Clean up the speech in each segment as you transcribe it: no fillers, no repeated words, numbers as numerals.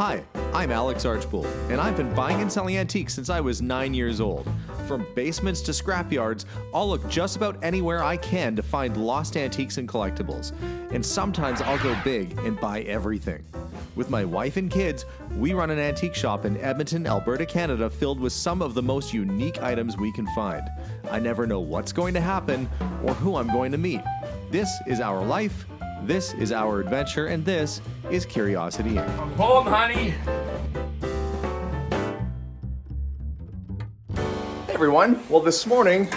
Hi, I'm Alex Archbold, and I've been buying and selling antiques since I was 9 years old. From basements to scrapyards, I'll look just about anywhere I can to find lost antiques and collectibles. And sometimes I'll go big and buy everything. With my wife and kids, we run an antique shop in Edmonton, Alberta, Canada, filled with some of the most unique items we can find. I never know what's going to happen or who I'm going to meet. This is our life, this is our adventure, and this is Curiosity Inc. I'm home, honey. Hey everyone, well this morning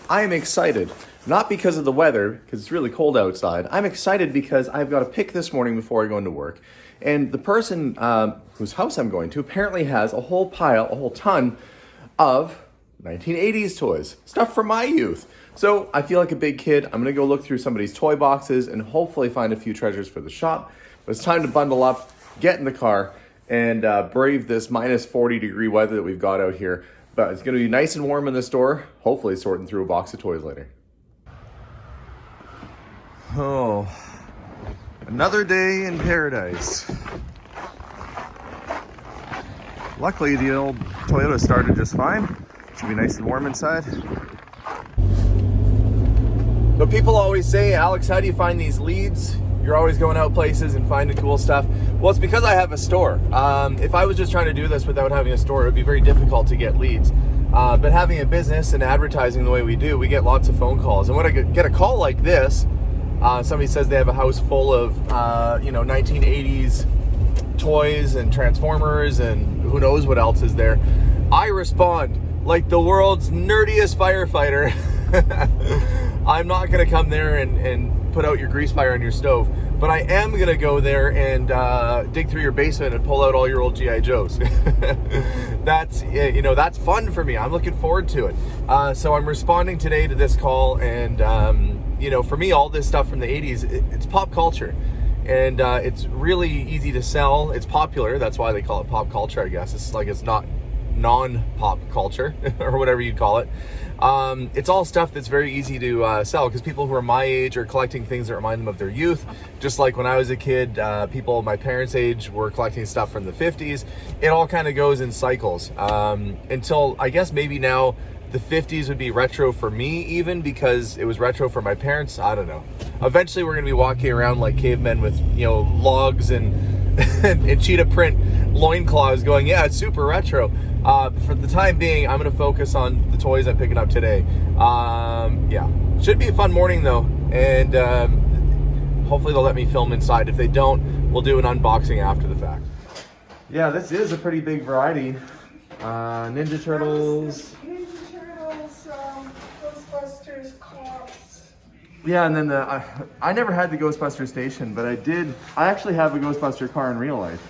I am excited. Not because of the weather, because it's really cold outside. I'm excited because I've got a pick this morning before I go into work. And the person whose house I'm going to apparently has a whole ton of 1980s toys. Stuff from my youth. So I feel like a big kid. I'm gonna go look through somebody's toy boxes and hopefully find a few treasures for the shop. But it's time to bundle up, get in the car, and brave this minus 40-degree weather that we've got out here. But it's gonna be nice and warm in the store, hopefully sorting through a box of toys later. Oh, another day in paradise. Luckily, the old Toyota started just fine. Should be nice and warm inside. But people always say, Alex, how do you find these leads? You're always going out places and finding cool stuff. Well, it's because I have a store. If I was just trying to do this without having a store, it would be very difficult to get leads. But having a business and advertising the way we do, we get lots of phone calls. And when I get a call like this, somebody says they have a house full of 1980s toys and Transformers and who knows what else is there, I respond like the world's nerdiest firefighter. I'm not gonna come there and put out your grease fire on your stove, but I am gonna go there and dig through your basement and pull out all your old GI Joes. That's fun for me. I'm looking forward to it. So I'm responding today to this call, and for me, all this stuff from the 80s, it's pop culture. And it's really easy to sell. It's popular. That's why they call it pop culture, I guess. It's like it's not non-pop culture or whatever you'd call it. It's all stuff that's very easy to sell because people who are my age are collecting things that remind them of their youth. Just like when I was a kid, people my parents' age were collecting stuff from the 50s. It all kind of goes in cycles until I guess maybe now the 50s would be retro for me, even because it was retro for my parents. I don't know. Eventually we're going to be walking around like cavemen with, logs and, and cheetah print loincloths going, yeah, it's super retro. For the time being, I'm going to focus on the toys I'm picking up today. Should be a fun morning though. And hopefully they'll let me film inside. If they don't, we'll do an unboxing after the fact. Yeah, this is a pretty big variety. Ninja Turtles. Ghostbusters, cops. Yeah, and then I never had the Ghostbuster station, but I actually have a Ghostbuster car in real life.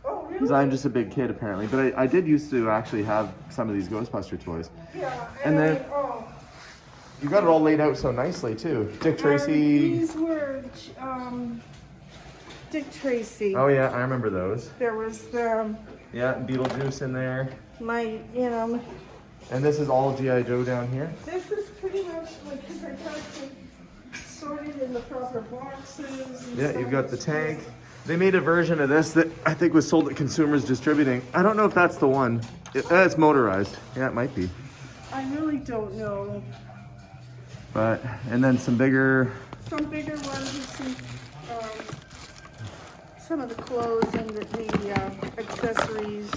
Oh, really? Because I'm just a big kid apparently, but I did used to actually have some of these Ghostbuster toys. Yeah, and then you got it all laid out so nicely too. Dick Tracy. These were Dick Tracy. Oh yeah, I remember those. There was the Beetlejuice in there. And this is all GI Joe down here. This is pretty much because I tried to sort it in the proper boxes. Yeah, you've got the tank. They made a version of this that I think was sold at Consumers Distributing. I don't know if that's the one. It's motorized. Yeah, it might be. I really don't know. And then some bigger ones with some of the clothes and the accessories,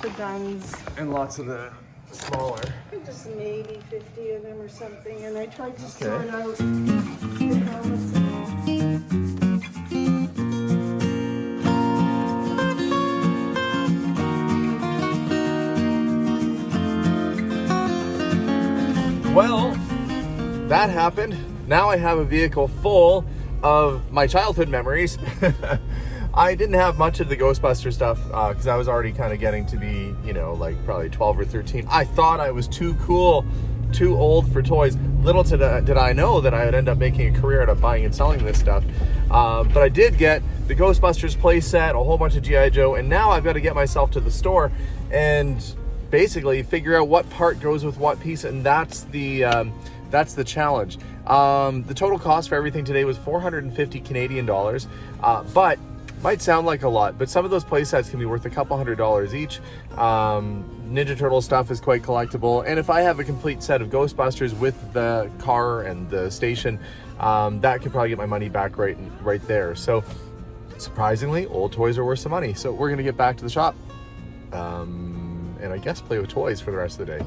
the guns. And lots of the smaller. Just maybe 50 of them or something, and I tried to sort out the helmets and all. Well, that happened. Now I have a vehicle full of my childhood memories. I didn't have much of the Ghostbuster stuff because I was already kind of getting to be, like probably 12 or 13. I thought I was too cool, too old for toys. Little did I know that I would end up making a career out of buying and selling this stuff. But I did get the Ghostbusters play set, a whole bunch of GI Joe, and now I've got to get myself to the store and basically figure out what part goes with what piece, and that's the challenge. The total cost for everything today was 450 Canadian dollars, but Might sound like a lot, but some of those play sets can be worth a couple $100 each. Ninja Turtle stuff is quite collectible, and if I have a complete set of Ghostbusters with the car and the station, that could probably get my money back right there. So surprisingly, old toys are worth some money. So we're gonna get back to the shop, and I guess play with toys for the rest of the day.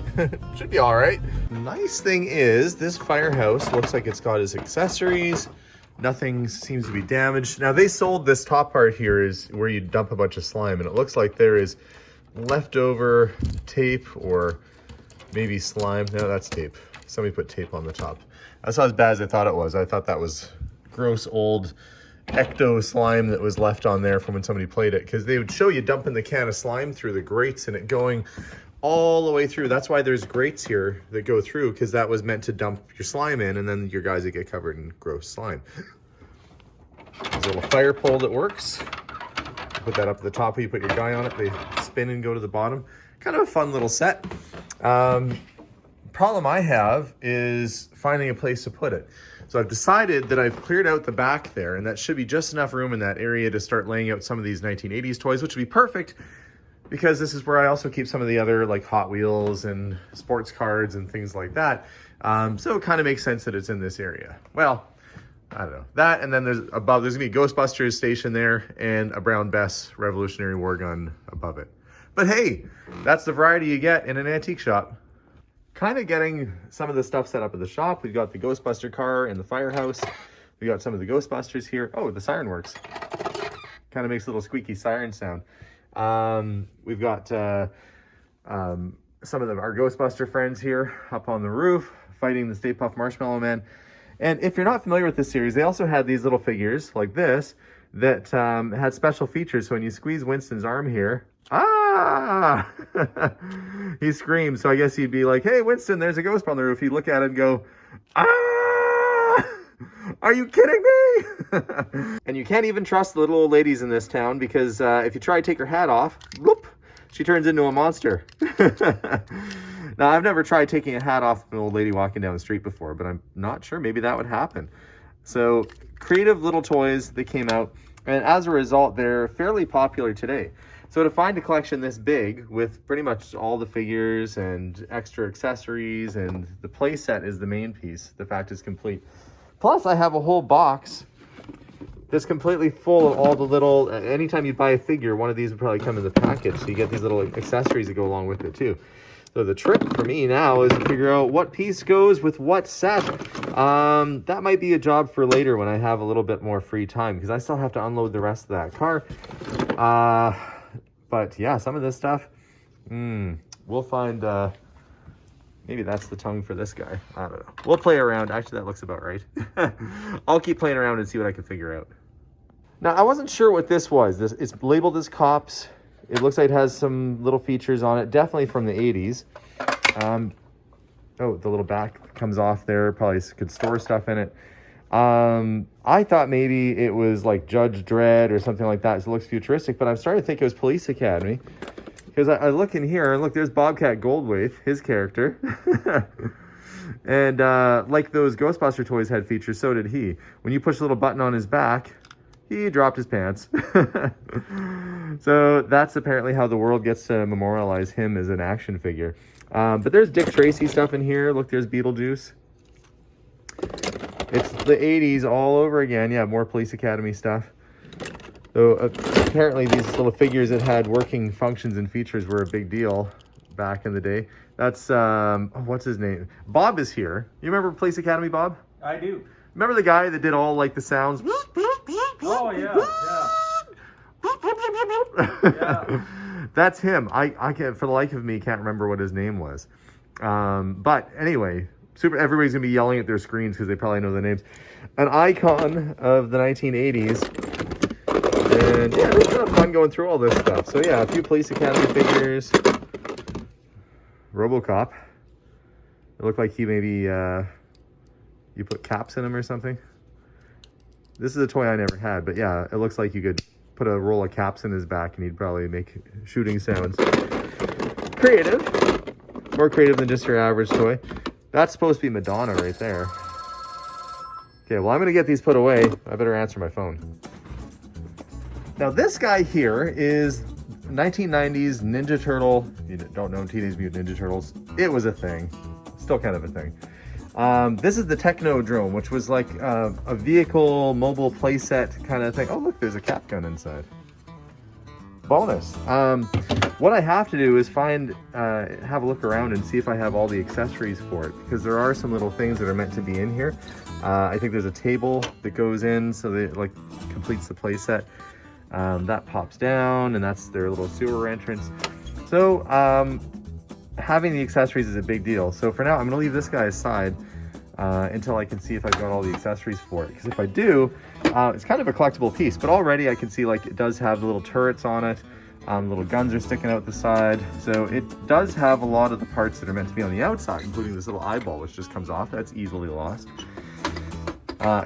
Should be all right. Nice thing is this firehouse looks like it's got its accessories. Nothing seems to be damaged. Now they sold this top part here is where you dump a bunch of slime, and it looks like there is leftover tape or maybe slime. No, that's tape. Somebody put tape on the top. That's not as bad as I thought it was. I thought that was gross old ecto slime that was left on there from when somebody played it, because they would show you dumping the can of slime through the grates and it going all the way through. That's why there's grates here that go through, because that was meant to dump your slime in, and then your guys that get covered in gross slime. There's a little fire pole that works. Put that up at the top, you put your guy on it, they spin and go to the bottom. Kind of a fun little set. Problem I have is finding a place to put it. So I've decided that I've cleared out the back there, and that should be just enough room in that area to start laying out some of these 1980s toys, which would be perfect, because this is where I also keep some of the other like Hot Wheels and sports cards and things like that. So it kind of makes sense that it's in this area. Well, I don't know. That, and then there's gonna be a Ghostbusters station there and a Brown Bess Revolutionary War gun above it. But hey, that's the variety you get in an antique shop. Kind of getting some of the stuff set up at the shop. We've got the Ghostbuster car in the firehouse. We got some of the Ghostbusters here. Oh, the siren works. Kind of makes a little squeaky siren sound. We've got some of our Ghostbuster friends here up on the roof fighting the Stay Puft Marshmallow Man. And if you're not familiar with this series, they also had these little figures like this that had special features. So when you squeeze Winston's arm here, he screams. So I guess he'd be like, hey, Winston, there's a ghost on the roof. He'd look at it and go, are you kidding me? And you can't even trust the little old ladies in this town, because if you try to take her hat off, whoop, she turns into a monster. Now, I've never tried taking a hat off an old lady walking down the street before, but I'm not sure. Maybe that would happen. So creative little toys that came out, and as a result, they're fairly popular today. So to find a collection this big with pretty much all the figures and extra accessories, and the play set is the main piece, the fact it's complete. Plus, I have a whole box that's completely full of all the little, anytime you buy a figure, one of these would probably come in the package. So you get these little accessories that go along with it too. So the trick for me now is to figure out what piece goes with what set. That might be a job for later when I have a little bit more free time, because I still have to unload the rest of that car. But yeah, some of this stuff, we'll find, maybe that's the tongue for this guy. I don't know. We'll play around. Actually, that looks about right. I'll keep playing around and see what I can figure out. Now, I wasn't sure what this was. It's labeled as Cops. It looks like it has some little features on it, definitely from the 80s. Oh, the little back comes off there. Probably could store stuff in it. I thought maybe it was like Judge Dredd or something like that. So it looks futuristic, but I'm starting to think it was Police Academy. Because I look in here, and look, there's Bobcat Goldthwait, his character. And like those Ghostbuster toys had features, so did he. When you push a little button on his back, he dropped his pants. So that's apparently how the world gets to memorialize him as an action figure. But there's Dick Tracy stuff in here. Look, there's Beetlejuice. It's the 80s all over again. Yeah, more Police Academy stuff. So apparently these little figures that had working functions and features were a big deal back in the day. That's, what's his name? Bob is here. You remember Police Academy, Bob? I do. Remember the guy that did all like the sounds? Oh, yeah, yeah. That's him. I can't, for the life of me, can't remember what his name was. But anyway, everybody's gonna be yelling at their screens because they probably know the names. An icon of the 1980s. And yeah, it's kind of fun going through all this stuff. So yeah, a few Police Academy figures. RoboCop. It looked like he maybe, you put caps in him or something. This is a toy I never had, but yeah, it looks like you could put a roll of caps in his back and he'd probably make shooting sounds. Creative. More creative than just your average toy. That's supposed to be Madonna right there. Okay, well, I'm going to get these put away. I better answer my phone. Now this guy here is 1990s Ninja Turtle. You don't know Teenage Mutant Ninja Turtles. It was a thing. Still kind of a thing. This is the Technodrome, which was like a vehicle mobile playset kind of thing. Oh look, there's a cap gun inside. Bonus. What I have to do is have a look around and see if I have all the accessories for it, because there are some little things that are meant to be in here. I think there's a table that goes in so that it like completes the playset. That pops down, and that's their little sewer entrance. So having the accessories is a big deal. So for now, I'm gonna leave this guy aside until I can see if I've got all the accessories for it. Because if I do, it's kind of a collectible piece, but already I can see like it does have the little turrets on it. Little guns are sticking out the side. So it does have a lot of the parts that are meant to be on the outside, including this little eyeball, which just comes off. That's easily lost.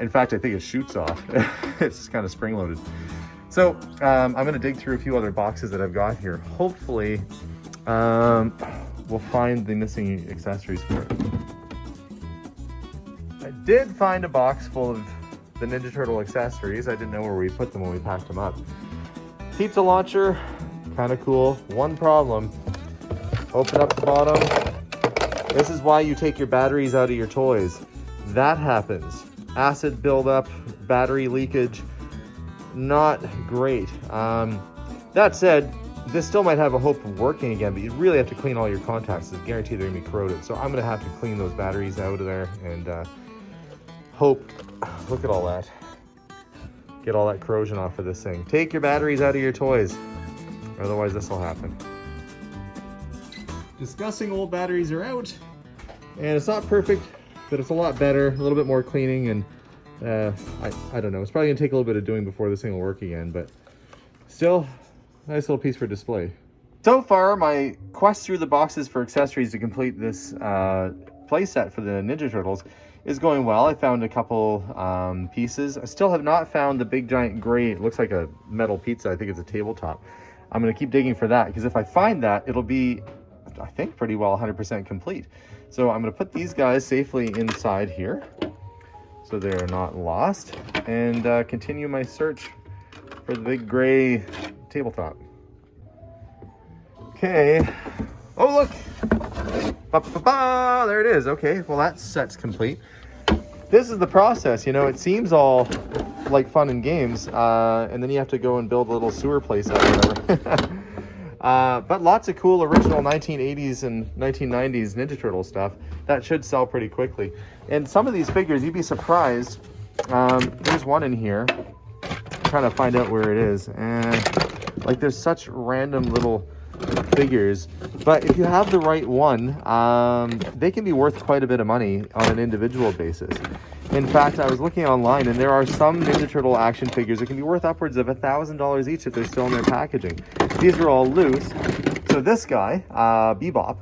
In fact, I think it shoots off. It's kind of spring-loaded. So I'm gonna dig through a few other boxes that I've got here. Hopefully, we'll find the missing accessories for it. I did find a box full of the Ninja Turtle accessories. I didn't know where we put them when we packed them up. Pizza launcher, kind of cool. One problem, open up the bottom. This is why you take your batteries out of your toys. That happens. Acid buildup, battery leakage, not great. That said, this still might have a hope of working again, but you really have to clean all your contacts. It's guaranteed they're gonna be corroded. So I'm gonna have to clean those batteries out of there and hope, look at all that. Get all that corrosion off of this thing. Take your batteries out of your toys, otherwise this will happen. Discussing old batteries are out, and it's not perfect, but it's a lot better, a little bit more cleaning, and I don't know. It's probably gonna take a little bit of doing before this thing will work again, but still, nice little piece for display. So far, my quest through the boxes for accessories to complete this playset for the Ninja Turtles is going well. I found a couple pieces. I still have not found the big giant gray, it looks like a metal pizza. I think it's a tabletop. I'm gonna keep digging for that, because if I find that, it'll be, I think, pretty well 100% complete. So I'm gonna put these guys safely inside here so they're not lost, and continue my search for the big gray tabletop. Okay. Oh, look. Ba-ba-ba, there it is. Okay, well that set's complete. This is the process, you know, it seems all like fun and games, and then you have to go and build a little sewer place out or whatever. But lots of cool original 1980s and 1990s Ninja Turtle stuff that should sell pretty quickly. And some of these figures, you'd be surprised. There's one in here. I'm trying to find out where it is, and like there's such random little figures, but if you have the right one, they can be worth quite a bit of money on an individual basis. In fact, I was looking online, and there are some Ninja Turtle action figures that can be worth upwards of $1,000 each if they're still in their packaging. These are all loose. So this guy, Bebop,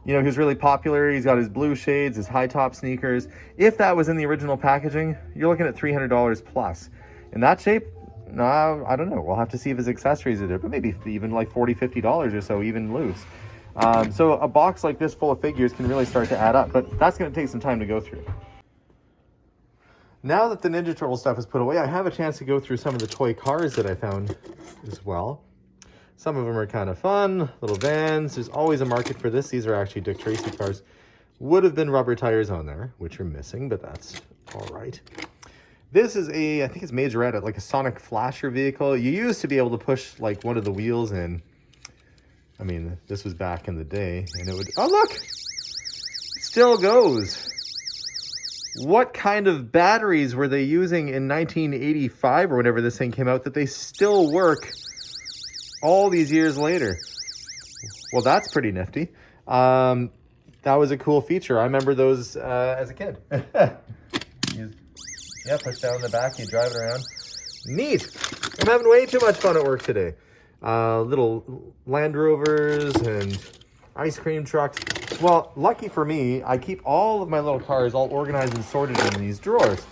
you know, he's really popular. He's got his blue shades, his high top sneakers. If that was in the original packaging, you're looking at $300 plus. In that shape, no, I don't know. We'll have to see if his accessories are there, but maybe even like $40, $50 or so, even loose. So a box like this full of figures can really start to add up, but that's going to take some time to go through. Now that the Ninja Turtle stuff is put away, I have a chance to go through some of the toy cars that I found as well. Some of them are kind of fun, little vans. There's always a market for this. These are actually Dick Tracy cars. Would have been rubber tires on there, which are missing, but that's all right. This is I think it's Majorette, like a Sonic Flasher vehicle. You used to be able to push like one of the wheels in. I mean, this was back in the day, and it would, oh look, it still goes. What kind of batteries were they using in 1985 or whenever this thing came out that they still work all these years later? Well, that's pretty nifty. That was a cool feature. I remember those as a kid. Yeah, push down the back, you drive it around. Neat. I'm having way too much fun at work today. Little Land Rovers and ice cream trucks. Well, lucky for me, I keep all of my little cars all organized and sorted in these drawers.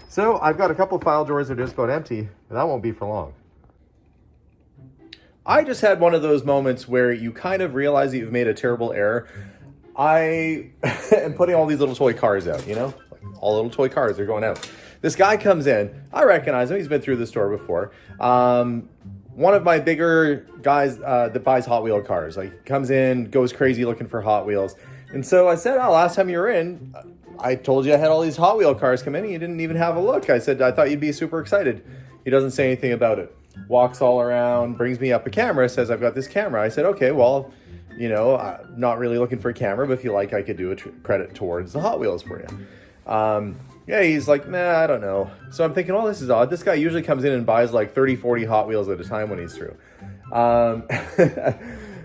So I've got a couple file drawers that are just about empty, and that won't be for long. I just had one of those moments where you kind of realize that you've made a terrible error. I am putting all these little toy cars out, you know? All little toy cars are going out. This guy comes in. I recognize him. He's been through the store before. one of my bigger guys that buys Hot Wheel cars. Like, comes in, goes crazy looking for Hot Wheels. And so I said, oh, last time you were in, I told you I had all these Hot Wheel cars come in and you didn't even have a look. I said, I thought you'd be super excited. He doesn't say anything about it. Walks all around, brings me up a camera, says, I've got this camera. I said, okay, well, you know, I'm not really looking for a camera, but if you like, I could do a credit towards the Hot Wheels for you. Yeah, he's like, nah, I don't know. So I'm thinking, oh, this is odd. This guy usually comes in and buys like 30, 40 Hot Wheels at a time when he's through.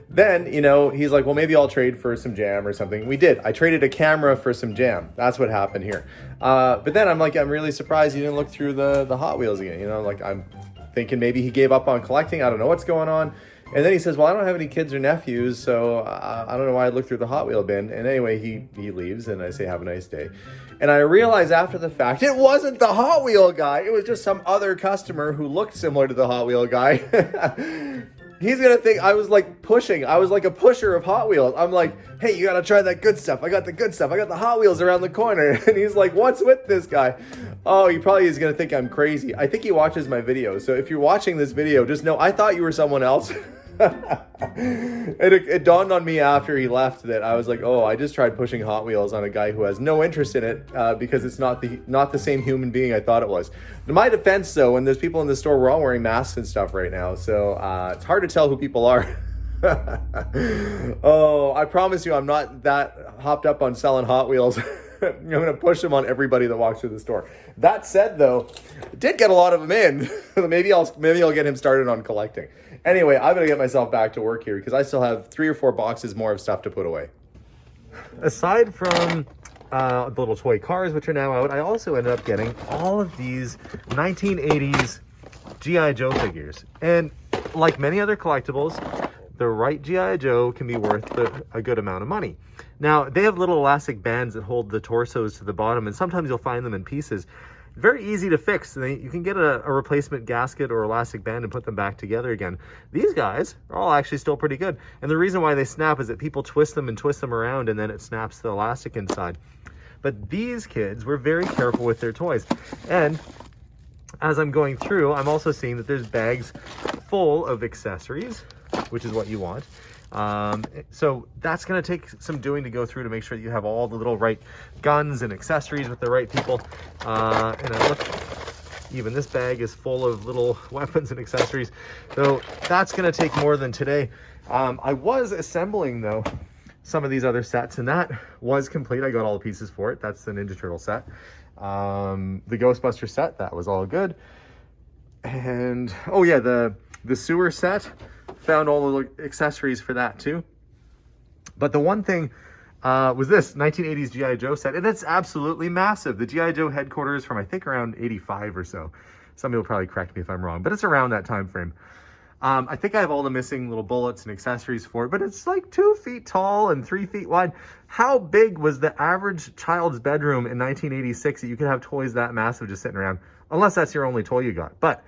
Then, you know, he's like, well, maybe I'll trade for some jam or something. We did. I traded a camera for some jam. That's what happened here. But then I'm like, I'm really surprised he didn't look through the Hot Wheels again. You know, like, I'm thinking maybe he gave up on collecting. I don't know what's going on. And then he says, well, I don't have any kids or nephews, so I don't know why I looked through the Hot Wheel bin. And anyway, he leaves, and I say, have a nice day. And I realize after the fact, it wasn't the Hot Wheel guy. It was just some other customer who looked similar to the Hot Wheel guy. He's going to think I was like pushing. I was like a pusher of Hot Wheels. I'm like, hey, you got to try that good stuff. I got the good stuff. I got the Hot Wheels around the corner. And he's like, what's with this guy? Oh, he probably is going to think I'm crazy. I think he watches my videos. So if you're watching this video, just know I thought you were someone else. It dawned on me after he left that I was like, oh, I just tried pushing Hot Wheels on a guy who has no interest in it because it's not the same human being I thought it was. In my defense, though, when there's people in the store, we're all wearing masks and stuff right now, so it's hard to tell who people are. Oh, I promise you I'm not that hopped up on selling Hot Wheels. I'm going to push them on everybody that walks through the store. That said, though, I did get a lot of them in. Maybe I'll get him started on collecting. Anyway, I'm going to get myself back to work here because I still have 3 or 4 boxes more of stuff to put away. Aside from the little toy cars, which are now out, I also ended up getting all of these 1980s GI Joe figures. And like many other collectibles, the right GI Joe can be worth a good amount of money. Now, they have little elastic bands that hold the torsos to the bottom, and sometimes you'll find them in pieces. Very easy to fix. You can get a replacement gasket or elastic band and put them back together again. These guys are all actually still pretty good. And the reason why they snap is that people twist them around and then it snaps the elastic inside. But these kids were very careful with their toys. And as I'm going through, I'm also seeing that there's bags full of accessories, which is what you want. So that's going to take some doing to go through to make sure that you have all the little right guns and accessories with the right people. And I look, even this bag is full of little weapons and accessories. So that's going to take more than today. I was assembling, though, some of these other sets, and that was complete. I got all the pieces for it. That's the Ninja Turtle set. The Ghostbusters set, that was all good. And, oh yeah, the sewer set. Found all the accessories for that too. But the one thing was this 1980s GI Joe set, and it's absolutely massive. The GI Joe headquarters from I think around 85 or so. Some people probably correct me if I'm wrong, but it's around that time frame. I think I have all the missing little bullets and accessories for it, but it's like 2 feet tall and 3 feet wide. How big was the average child's bedroom in 1986 that you could have toys that massive just sitting around? Unless that's your only toy you got. But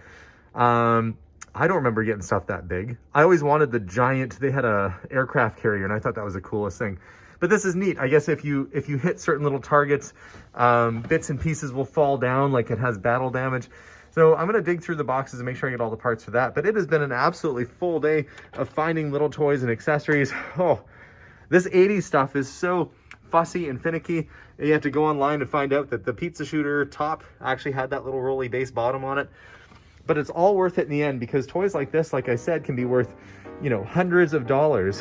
I don't remember getting stuff that big. I always wanted the giant, they had a aircraft carrier and I thought that was the coolest thing. But this is neat. I guess if you hit certain little targets, bits and pieces will fall down like it has battle damage. So I'm going to dig through the boxes and make sure I get all the parts for that. But it has been an absolutely full day of finding little toys and accessories. Oh, this 80s stuff is so fussy and finicky. You have to go online to find out that the pizza shooter top actually had that little rolly base bottom on it. But it's all worth it in the end because toys like this, like I said, can be worth, you know, hundreds of dollars.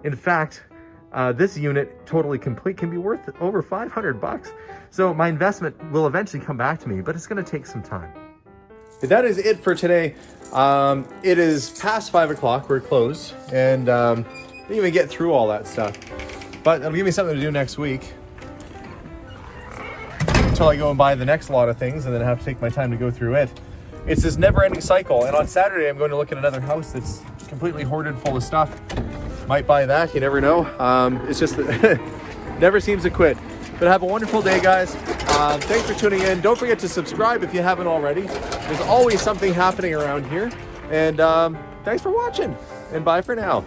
In fact, this unit, totally complete, can be worth over 500 bucks. So my investment will eventually come back to me, but it's going to take some time. That is it for today. It is past 5 o'clock. We're closed, and didn't even get through all that stuff. But it'll give me something to do next week. Until I go and buy the next lot of things, and then I have to take my time to go through it. It's this never-ending cycle, and on Saturday I'm going to look at another house that's completely hoarded full of stuff. Might buy that, you never know. It's just that never seems to quit. But have a wonderful day, guys. Thanks for tuning in. Don't forget to subscribe if you haven't already. There's always something happening around here. And thanks for watching, and bye for now.